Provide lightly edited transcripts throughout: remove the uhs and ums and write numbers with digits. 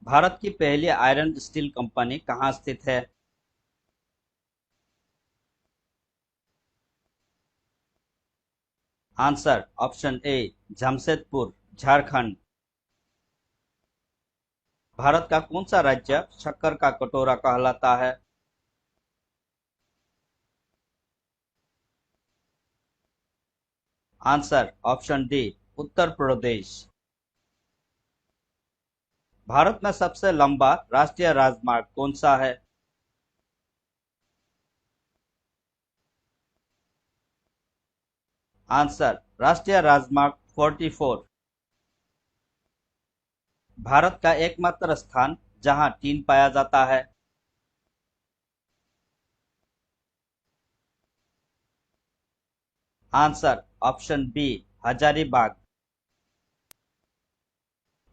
भारत की पहली iron steel company कहाँ स्थित है? आंसर ऑप्शन ए जमशेदपुर, झारखंड। भारत का कौन सा राज्य शक्कर का कटोरा कहलाता है? Answer option D Uttar Pradesh. Bharat में सबसे लंबा राष्ट्रीय राजमार्ग कौन सा है? आंसर राष्ट्रीय राजमार्ग 44। भारत का एकमात्र स्थान जहां टीन पाया जाता है? Answer option B Hazaribagh.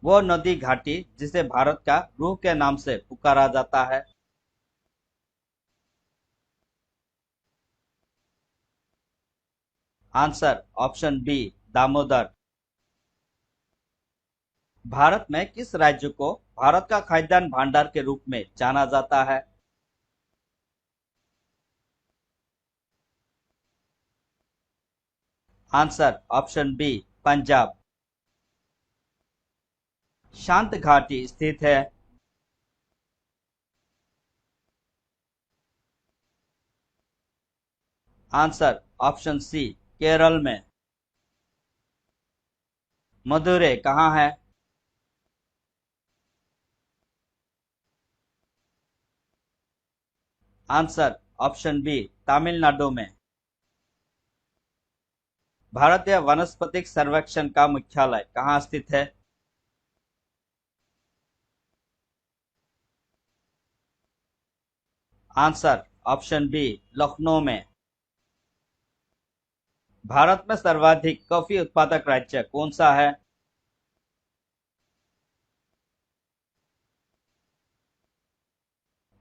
वो नदी घाटी जिसे भारत का रूह के नाम से पुकारा जाता है? Answer option B Damodar. Bharat में किस राज्य को भारत का खाद्यान्न भंडार के रूप में जाना जाता है? Answer option B Punjab. शांत घाटी स्थित है? आंसर ऑप्शन सी केरल में। मदुरै कहाँ है? आंसर ऑप्शन बी तमिलनाडु में। भारतीय वनस्पतिक सर्वेक्षण का मुख्यालय कहाँ स्थित है? आंसर ऑप्शन बी लखनऊ में। भारत में सर्वाधिक कॉफी उत्पादक राज्य कौन सा है?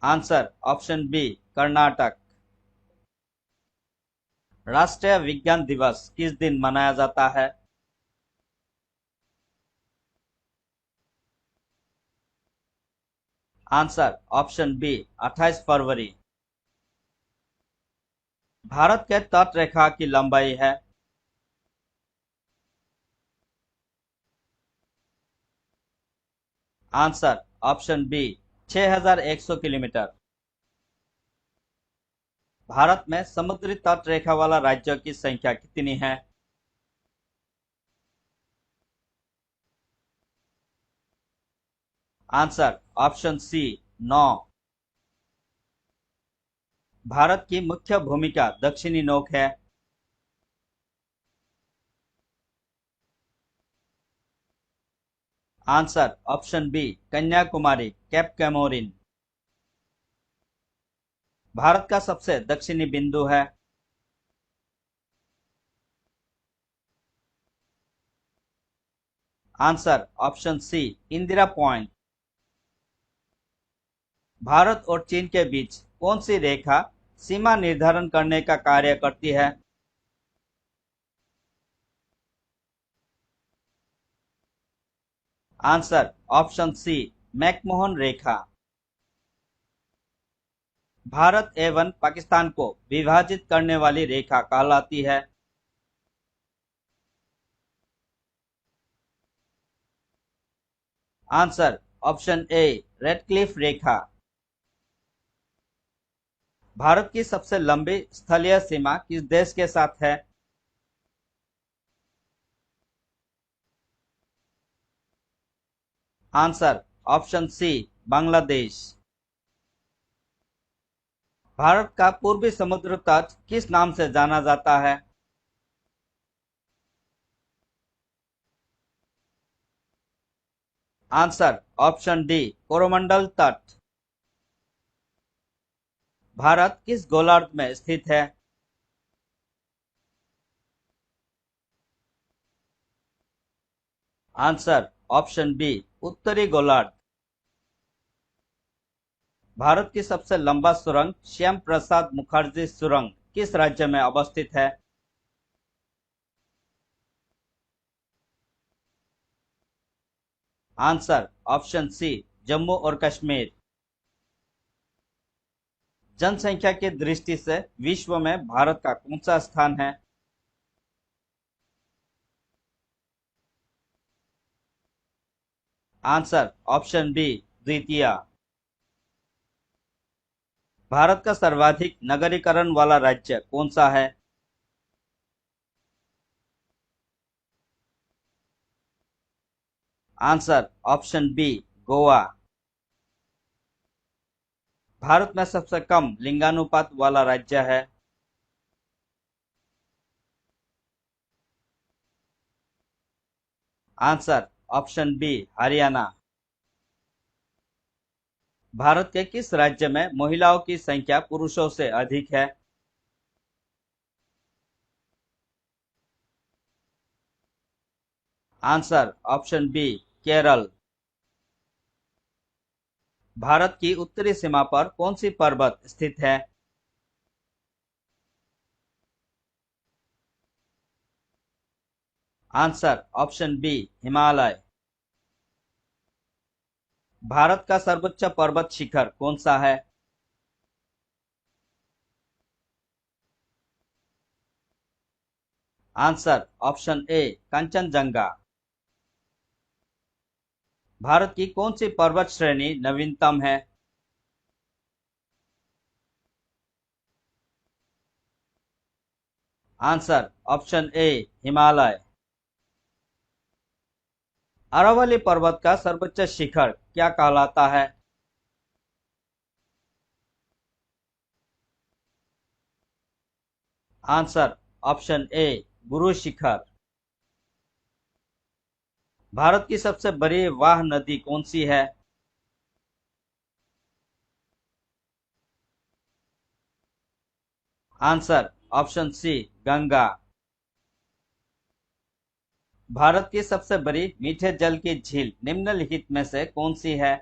Answer option B Karnataka. राष्ट्रीय विज्ञान दिवस किस दिन मनाया जाता है? आंसर ऑप्शन बी 28 फरवरी। भारत के तट रेखा की लंबाई है? Answer option B 6100 kilometre. Bharat में समुद्री तट रेखा वाला राज्यों की संख्या कितनी है? आंसर ऑप्शन सी 9। भारत की मुख्य भूमिका दक्षिणी नौक है? Answer option B Kanyakumari, cape Comorin. Bharat का सबसे दक्षिणी बिंदु है? Answer option C Indira point. Bharat और चीन के बीच कौन सी रेखा सीमा निर्धारण करने का कार्य करती है? आंसर ऑप्शन सी मैकमोहन रेखा। भारत एवं पाकिस्तान को विभाजित करने वाली रेखा कहलाती है? आंसर ऑप्शन ए रेडक्लिफ रेखा। भारत की सबसे लंबी स्थलीय सीमा किस देश के साथ है? Answer option C Bangladesh. Bharat का पूर्वी समुद्र तट किस नाम से जाना जाता है? आंसर ऑप्शन डी कोरोमंडल तट। भारत किस गोलार्ध में स्थित है? आंसर ऑप्शन बी उत्तरी गोलार्ध। भारत की सबसे लंबा सुरंग श्याम प्रसाद मुखर्जी सुरंग किस राज्य में अवस्थित है? आंसर ऑप्शन सी जम्मू और कश्मीर। जनसंख्या की दृष्टि से विश्व में भारत का कौन सा स्थान है? आंसर ऑप्शन बी द्वितीय। भारत का सर्वाधिक नगरीकरण वाला राज्य कौन सा है? Answer option B Goa. Bharat में सबसे कम लिंगानुपात वाला राज्य है? Answer option B Haryana. Bharat के किस राज्य में महिलाओं की संख्या पुरुषों से अधिक है? Answer option B Kerala. Bharat की उत्तरी सीमा पर कौन सी पर्वत स्थित है? Answer option B Himalaya. Bharat का सर्वोच्च पर्वत शिखर कौन सा है? Answer option A Kanchenjunga. Bharat की कौन सी पर्वत श्रेणी नवीनतम है? Answer option A Himalaya. Aravalli पर्वत का सर्वोच्च शिखर क्या कहलाता है? आंसर ऑप्शन ए गुरु शिखर। भारत की सबसे बड़ी वाह नदी कौन सी है? Answer option C Ganga. Bharat की सबसे बड़ी मीठे जल की झील निम्नलिखित में से कौन सी है?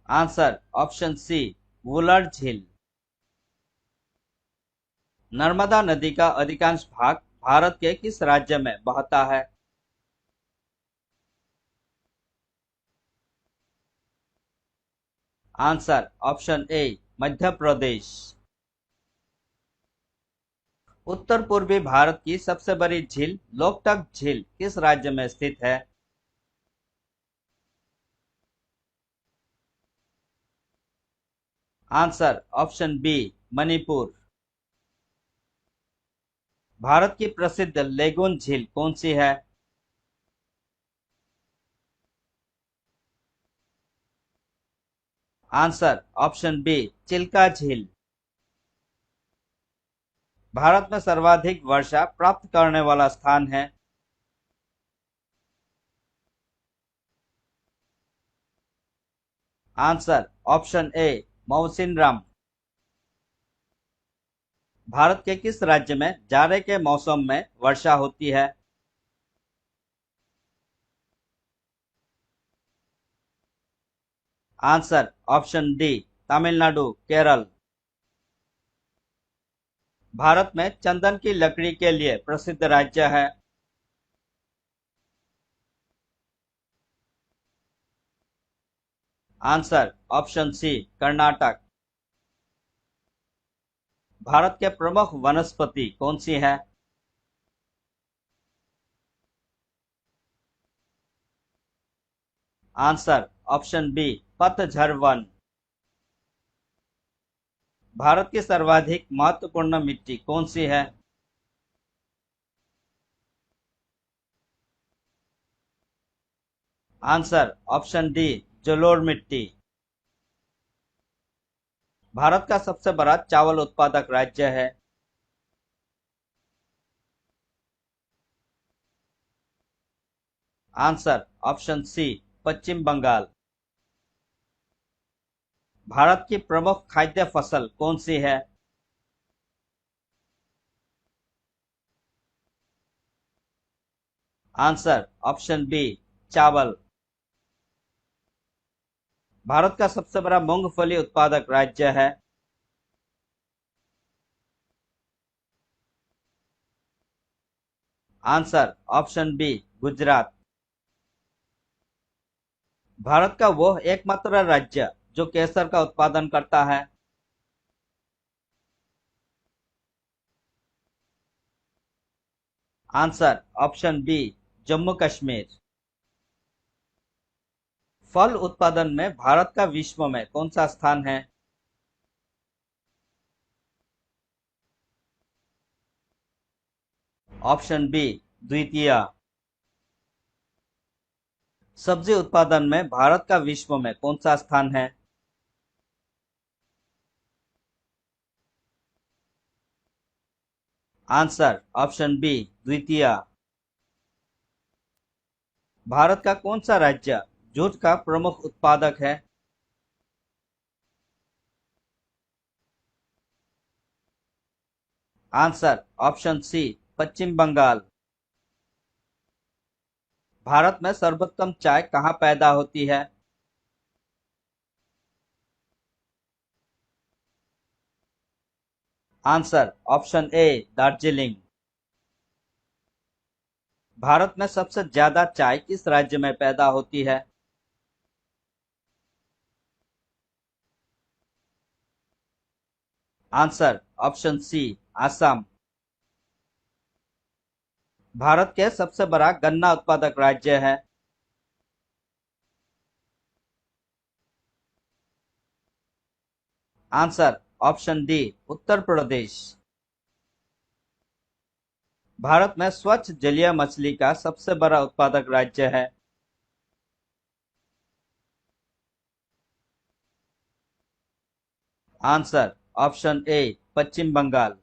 आंसर ऑप्शन सी वुलर झील। नर्मदा नदी का अधिकांश भाग भारत के किस राज्य में बहता है? आंसर ऑप्शन ए मध्य प्रदेश। उत्तर पूर्वी भारत की सबसे बड़ी झील लोकटक झील किस राज्य में स्थित है? Answer option B Manipur. Bharat की प्रसिद्ध लेगून झील कौन सी है? आंसर ऑप्शन बी चिल्का झील। भारत में सर्वाधिक वर्षा प्राप्त करने वाला स्थान है? आंसर ऑप्शन ए मौसिनराम। भारत के किस राज्य में जाड़े के मौसम में वर्षा होती है? Answer option D Tamil Nadu Kerala. Bharat में चंदन की लकड़ी के लिए प्रसिद्ध राज्य है? Answer option C Karnataka. Bharat के प्रमुख वनस्पति कौन सी है? आंसर ऑप्शन बी पतझड़ वन। भारत की सर्वाधिक महत्वपूर्ण मिट्टी कौन सी है? आंसर ऑप्शन डी जलोढ़ मिट्टी। भारत का सबसे बड़ा चावल उत्पादक राज्य है? आंसर ऑप्शन सी पश्चिम बंगाल। भारत की प्रमुख खाद्य फसल कौन सी है? आंसर ऑप्शन बी चावल। भारत का सबसे बड़ा मूंगफली उत्पादक राज्य है? Answer option B Gujarat. Bharat का वह एकमात्र राज्य जो केसर का उत्पादन करता है। Answer option B Jammu Kashmir. फल उत्पादन में भारत का विश्व में कौन सा स्थान है। ऑप्शन बी द्वितीय। सब्जी उत्पादन में भारत का विश्व में कौन सा स्थान है। आंसर ऑप्शन बी द्वितीय। भारत का कौन सा राज्य जूट का प्रमुख उत्पादक है। आंसर ऑप्शन सी पश्चिम बंगाल। भारत में सर्वोत्तम चाय कहाँ पैदा होती है। आंसर ऑप्शन ए दार्जिलिंग। भारत में सबसे ज्यादा चाय किस राज्य में पैदा होती है। Answer option C Assam. Bharat के सबसे बड़ा गन्ना उत्पादक राज्य है। Answer option D Uttar Pradesh. Bharat में स्वच्छ जलीय मछली का सबसे बड़ा उत्पादक राज्य है। Answer option A Paschim Bengal.